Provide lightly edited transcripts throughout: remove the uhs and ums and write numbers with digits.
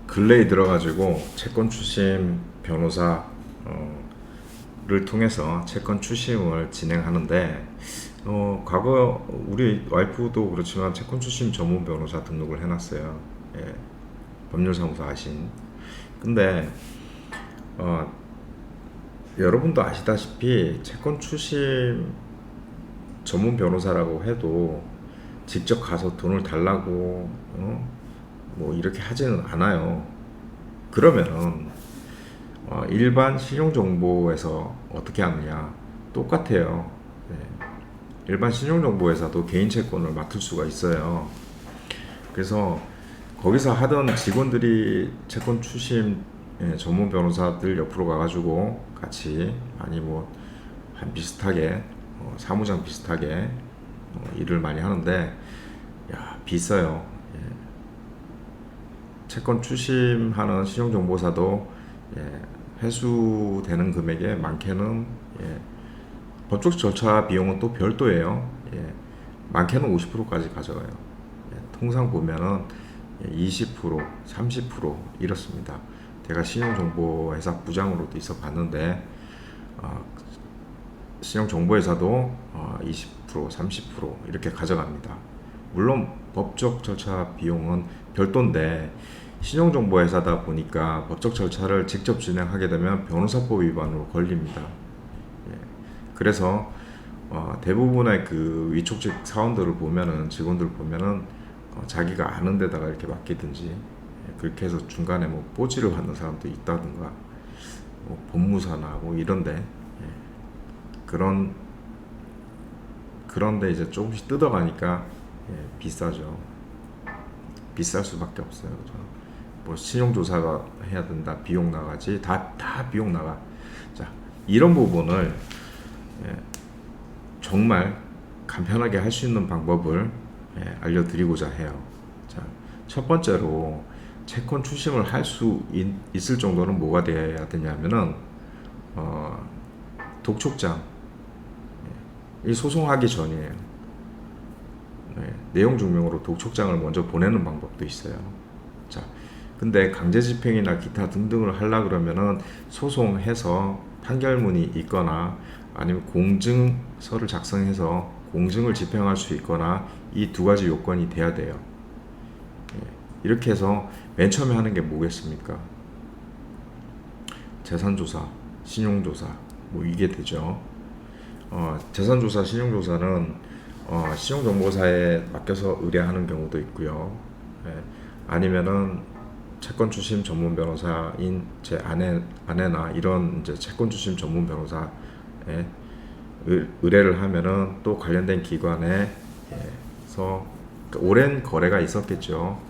근래에 들어가지고 채권 추심 변호사를 통해서 채권 추심을 진행하는데 과거 우리 와이프도 그렇지만 채권 추심 전문 변호사 등록을 해놨어요. 예, 법률사무소 아신. 근데 어, 여러분도 아시다시피 채권 추심 전문 변호사라고 해도 직접 가서 돈을 달라고 뭐 이렇게 하지는 않아요. 그러면은 일반 신용정보에서 어떻게 하느냐 똑같아요. 네. 일반 신용정보회사도 개인 채권을 맡을 수가 있어요. 그래서 거기서 하던 직원들이 채권 추심 전문 변호사들 옆으로 가가지고 같이 많이 뭐 한 비슷하게 사무장 비슷하게 일을 많이 하는데 야 비싸요. 예. 채권 추심하는 신용정보사도 회수되는 금액의 많게는 법적 절차 비용은 또 별도예요. 많게는 50%까지 가져가요. 통상 보면은 20%, 30% 이렇습니다. 제가 신용정보회사 부장으로도 있어 봤는데 신용정보회사도 20%, 30% 이렇게 가져갑니다. 물론 법적 절차 비용은 별도인데 신용정보회사다 보니까 법적 절차를 직접 진행하게 되면 변호사법 위반으로 걸립니다. 그래서 대부분의 그 위촉직 사원들을 보면은 직원들 보면은 자기가 아는 데다가 이렇게 맡기든지 그렇게 해서 중간에 뭐 뽀지를 하는 사람도 있다든가 뭐 법무사나 뭐 이런데 그런데 이제 조금씩 뜯어가니까 비싸죠. 비쌀 수밖에 없어요. 그죠? 뭐 신용조사가 해야 된다, 비용 나가지, 다 비용 나가. 자, 이런 부분을 정말 간편하게 할 수 있는 방법을 알려드리고자 해요. 자, 첫 번째로 채권 추심을 할 수 있을 정도는 뭐가 돼야 되냐면은 독촉장. 이 소송하기 전이에요. 내용 증명으로 독촉장을 먼저 보내는 방법도 있어요. 자, 근데 강제 집행이나 기타 등등을 하려 그러면은 소송해서 판결문이 있거나 아니면 공증서를 작성해서 공증을 집행할 수 있거나 이 두 가지 요건이 돼야 돼요. 이렇게 해서 맨 처음에 하는 게 뭐겠습니까? 재산조사, 신용조사 뭐 이게 되죠. 재산조사, 신용조사는 신용정보사에 맡겨서 의뢰하는 경우도 있고요. 아니면은 채권 추심 전문 변호사인 제 아내나 이런 이제 채권 추심 전문 변호사에 의뢰를 하면은 또 관련된 기관에서 오랜 거래가 있었겠죠.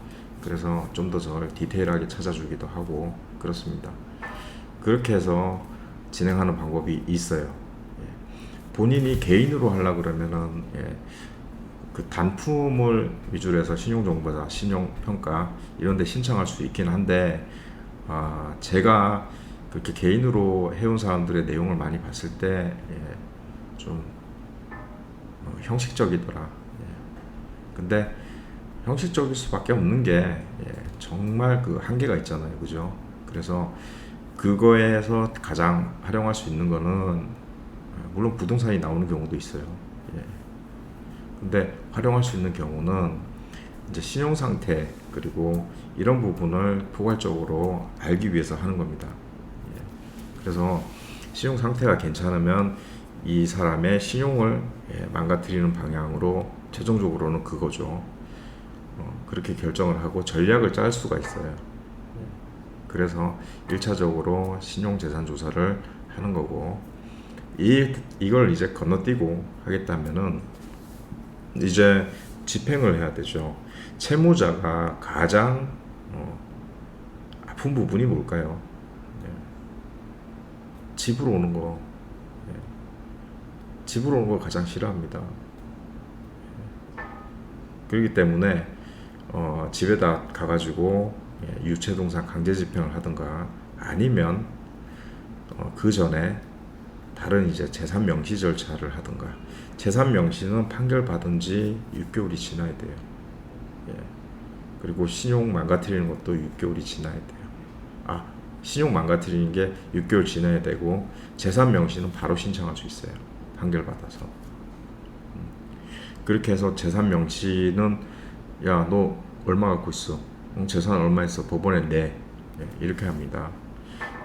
그래서 좀 더 저를 디테일하게 찾아주기도 하고 그렇습니다. 그렇게 해서 진행하는 방법이 있어요. 본인이 개인으로 하려고 그러면은 그 단품을 위주로 해서 신용정보사, 신용평가 이런 데 신청할 수 있긴 한데 제가 그렇게 개인으로 해온 사람들의 내용을 많이 봤을 때 좀 형식적이더라. 근데 형식적일 수밖에 없는 게 정말 그 한계가 있잖아요. 그죠? 그래서 그거에서 가장 활용할 수 있는 거는 물론 부동산이 나오는 경우도 있어요. 근데 활용할 수 있는 경우는 이제 신용 상태 그리고 이런 부분을 포괄적으로 알기 위해서 하는 겁니다. 그래서 신용 상태가 괜찮으면 이 사람의 신용을 망가뜨리는 방향으로 최종적으로는 그거죠. 그렇게 결정을 하고 전략을 짤 수가 있어요. 그래서 1차적으로 신용재산조사를 하는 거고 이걸 이제 건너뛰고 하겠다면은 이제 집행을 해야 되죠. 채무자가 가장 아픈 부분이 뭘까요? 집으로 오는 거. 집으로 오는 걸 가장 싫어합니다. 그렇기 때문에 집에다 가가지고 유체동산 강제 집행을 하든가 아니면 그 전에 다른 이제 재산 명시 절차를 하든가. 재산 명시는 판결 받은 지 6개월이 지나야 돼요. 그리고 신용 망가뜨리는 것도 6개월이 지나야 돼요. 신용 망가뜨리는 게 6개월 지나야 되고 재산 명시는 바로 신청할 수 있어요. 판결 받아서. 그렇게 해서 재산 명시는 야, 너 얼마 갖고 있어? 재산 얼마 있어? 법원에 내. 이렇게 합니다.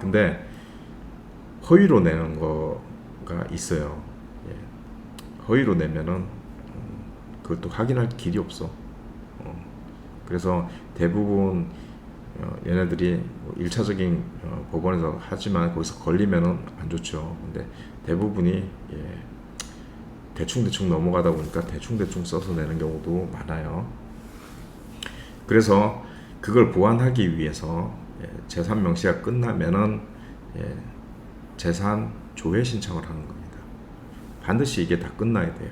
근데 허위로 내는 거가 있어요. 허위로 내면은 그것도 확인할 길이 없어. 그래서 대부분 얘네들이 1차적인 법원에서 하지만 거기서 걸리면은 안 좋죠. 근데 대부분이 대충 넘어가다 보니까 대충 써서 내는 경우도 많아요. 그래서 그걸 보완하기 위해서 재산 명시가 끝나면은 재산 조회 신청을 하는 겁니다. 반드시 이게 다 끝나야 돼요.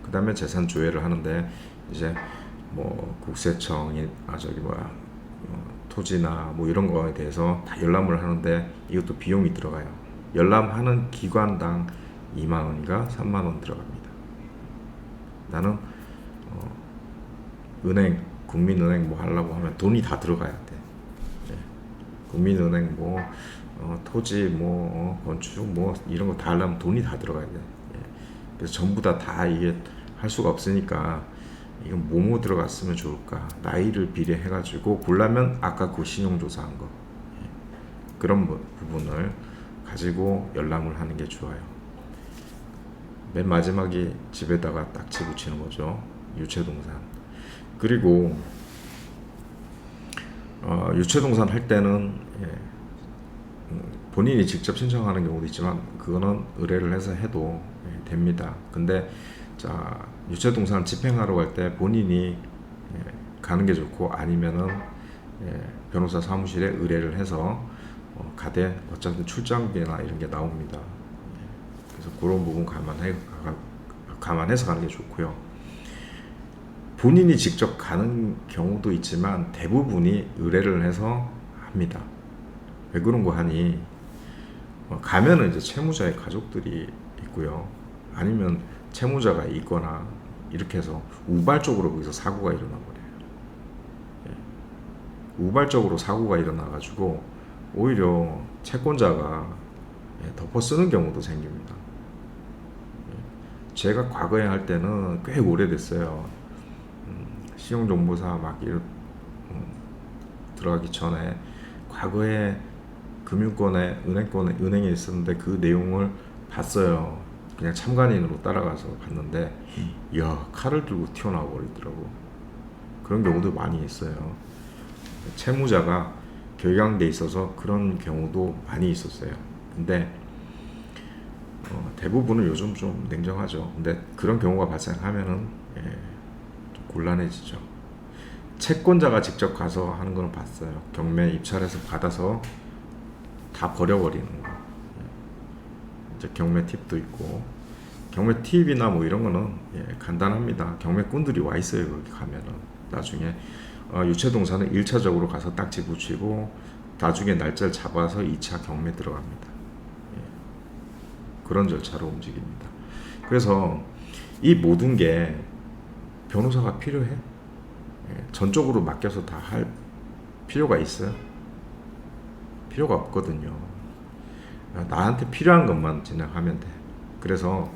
그 다음에 재산 조회를 하는데 이제 뭐 국세청이 토지나 뭐 이런 거에 대해서 다 열람을 하는데 이것도 비용이 들어가요. 열람하는 기관당 2만 원인가 3만 원 들어갑니다. 나는 은행, 국민은행 뭐 하려고 하면 돈이 다 들어가야 돼. 국민은행 뭐 토지 뭐 건축 뭐 이런 거 다 하려면 돈이 다 들어가야 돼. 그래서 전부 다 이게 할 수가 없으니까 이건 뭐뭐 들어갔으면 좋을까, 나이를 비례해가지고 고르면 아까 그 신용조사한 거 그런 부분을 가지고 열람을 하는 게 좋아요. 맨 마지막이 집에다가 딱지 붙이는 거죠. 유체동산. 그리고 유체동산 할 때는 본인이 직접 신청하는 경우도 있지만 그거는 의뢰를 해서 해도 됩니다. 근데 자, 유체동산 집행하러 갈 때 본인이 가는 게 좋고 아니면은 변호사 사무실에 의뢰를 해서 가되 어차피 출장비나 이런 게 나옵니다. 그래서 그런 부분 감안해서 가는 게 좋고요. 본인이 직접 가는 경우도 있지만 대부분이 의뢰를 해서 합니다. 왜 그런 거 하니? 가면은 이제 채무자의 가족들이 있고요. 아니면 채무자가 있거나 이렇게 해서 우발적으로 거기서 사고가 일어나 버려요. 우발적으로 사고가 일어나 가지고 오히려 채권자가 덮어 쓰는 경우도 생깁니다. 제가 과거에 할 때는 꽤 오래됐어요. 신용정보사 막 들어가기 전에 과거에 금융권에 은행에 있었는데 그 내용을 봤어요. 그냥 참관인으로 따라가서 봤는데 이야, 칼을 들고 튀어나와 버리더라고. 그런 경우도 많이 있어요. 채무자가 결강돼 있어서 그런 경우도 많이 있었어요. 근데 대부분은 요즘 좀 냉정하죠. 근데 그런 경우가 발생하면은 좀 곤란해지죠. 채권자가 직접 가서 하는 거는 봤어요. 경매 입찰해서 받아서 다 버려버리는 거. 이제 경매 팁도 있고, 경매 팁이나 뭐 이런 거는 간단합니다. 경매꾼들이 와 있어요. 거기 가면은 나중에 유체동산은 1차적으로 가서 딱지 붙이고 나중에 날짜를 잡아서 2차 경매 들어갑니다. 그런 절차로 움직입니다. 그래서 이 모든 게 변호사가 필요해? 전적으로 맡겨서 다 할 필요가 있어요? 필요가 없거든요. 나한테 필요한 것만 진행하면 돼. 그래서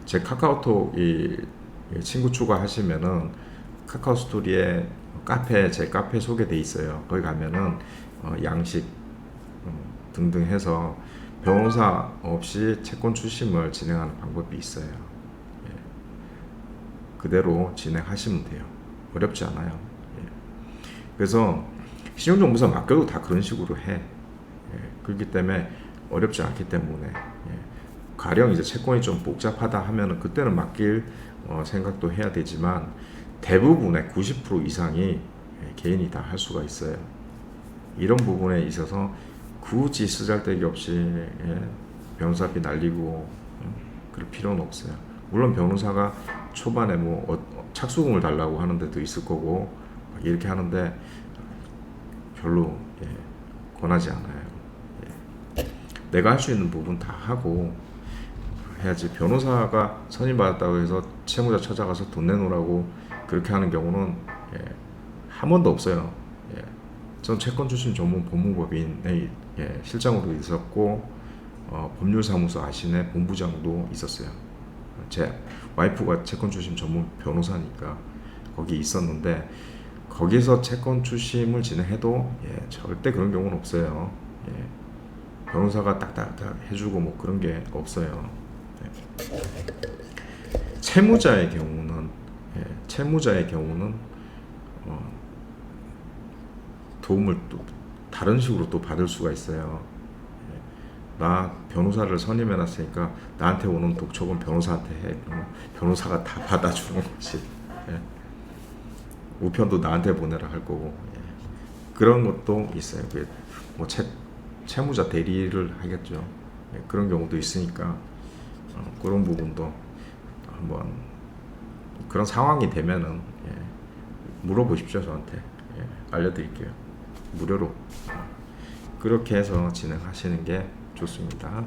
제 카카오톡 친구 추가하시면은 카카오 스토리에 제 카페 소개돼 있어요. 거기 가면은 양식 등등 해서 변호사 없이 채권 추심을 진행하는 방법이 있어요. 그대로 진행하시면 돼요. 어렵지 않아요. 그래서 신용정보사 맡겨도 다 그런 식으로 해. 그렇기 때문에 어렵지 않기 때문에 가령 이제 채권이 좀 복잡하다 하면은 그때는 맡길 생각도 해야 되지만 대부분의 90% 이상이 개인이 다 할 수가 있어요. 이런 부분에 있어서 굳이 쓰잘데기 없이 변호사비 날리고 그럴 필요는 없어요. 물론 변호사가 초반에 뭐 착수금을 달라고 하는 데도 있을 거고 이렇게 하는데 별로 권하지 않아요. 내가 할 수 있는 부분 다 하고 해야지. 변호사가 선임받았다고 해서 채무자 찾아가서 돈 내놓으라고 그렇게 하는 경우는 한 번도 없어요. 예. 전 채권 출신 전문 법무법인의 실장으로 있었고 법률사무소 아신의 본부장도 있었어요. 제 와이프가 채권 출신 전문 변호사니까 거기 있었는데 거기서 채권 출심을 진행해도 절대 그런 경우는 없어요. 변호사가 딱딱딱 해주고 뭐 그런 게 없어요. 채무자의 경우는 도움을 또 다른 식으로 또 받을 수가 있어요. 나 변호사를 선임해놨으니까 나한테 오는 독촉은 변호사한테 해. 그러면 변호사가 다 받아주는 거지. 우편도 나한테 보내라 할 거고. 그런 것도 있어요. 뭐 채무자 대리를 하겠죠. 그런 경우도 있으니까 그런 부분도 한번 그런 상황이 되면은 물어보십시오. 저한테 알려드릴게요. 무료로. 그렇게 해서 진행하시는 게 좋습니다.